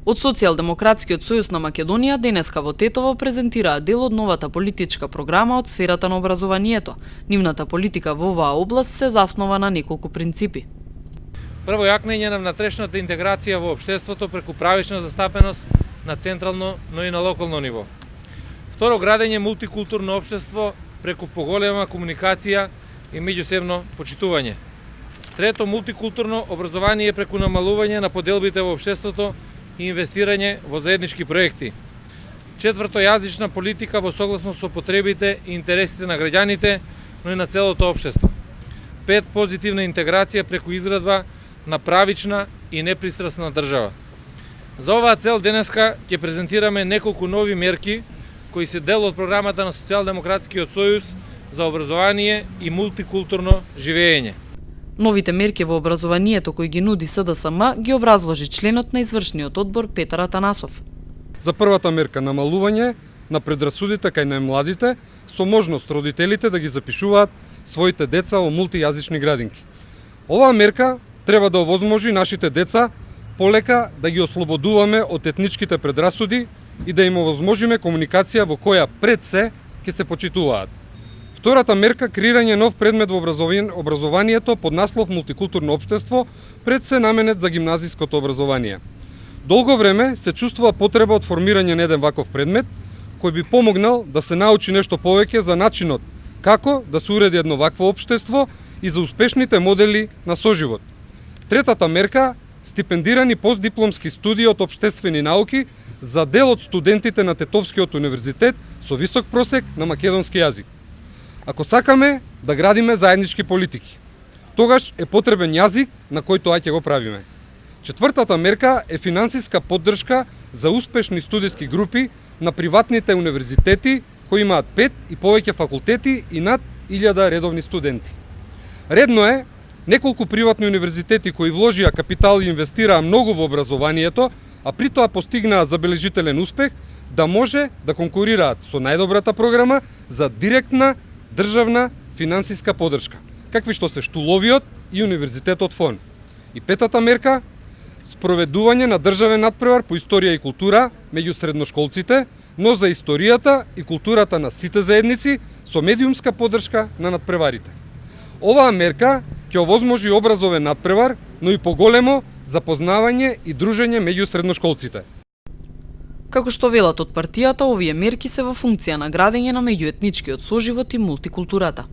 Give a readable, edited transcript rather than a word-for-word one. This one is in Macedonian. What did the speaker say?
Од Социјалдемократскиот сојуз на Македонија денеска во Тетово презентираа дел од новата политичка програма од сферата на образованието. Нивната политика во оваа област се заснова на неколку принципи. Прво, јакнење на внатрешната интеграција во општеството преку правична застапеност на централно, но и на локално ниво. Второ, градење мултикултурно општество преку поголема комуникација и меѓусебно почитување. Трето, мултикултурно образование преку намалување на поделбите во општеството и инвестирање во заеднички проекти. Четврто, јазична политика во согласност со потребите и интересите на граѓаните, но и на целото општество. Пет, позитивна интеграција преку изградба на правична и непристрасна држава. За оваа цел денеска ќе презентираме неколку нови мерки кои се дел од програмата на Социјалдемократскиот сојуз за образование и мултикултурно живење. Новите мерки во образованието кои ги нуди СДСМ ги образложи членот на извршниот одбор Петар Атанасов. За првата мерка намалување на предрасудите кај најмладите со можност родителите да ги запишуваат своите деца во мултијазични градинки. Оваа мерка треба да овозможи нашите деца полека да ги ослободуваме од етничките предрасуди и да им овозможиме комуникација во која пред се ќе се почитуваат. Втората мерка, креирање нов предмет во образованието под наслов мултикултурно општество, пред се наменет за гимназиското образование. Долго време се чувствува потреба од формирање на еден ваков предмет, кој би помогнал да се научи нешто повеќе за начинот како да се уреди едно вакво општество и за успешните модели на соживот. Третата мерка, стипендирани постдипломски студии од општествени науки за дел од студентите на Тетовскиот универзитет со висок просек на македонски јазик. Ако сакаме да градиме заеднички политики, тогаш е потребен јазик на кој тоа ќе го правиме. Четвртата мерка е финансиска поддршка за успешни студиски групи на приватните универзитети кои имаат 5 и повеќе факултети и над 1000 редовни студенти. Редно е неколку приватни универзитети кои вложија капитал и инвестираа многу во образованието, а при тоа постигнаа забележителен успех, да може да конкурираат со најдобрата програма за директна државна финансиска поддршка, какви што се Штуловиот и Универзитетот ФОН. И петата мерка, спроведување на државен надпревар по историја и култура меѓу средношколците, но за историјата и културата на сите заедници со медиумска поддршка на надпреварите. Оваа мерка ќе овозможи образовен надпревар, но и поголемо запознавање и дружење меѓу средношколците. Како што велат од партијата, овие мерки се во функција на градење на меѓуетничкиот соживот и мултикултурата.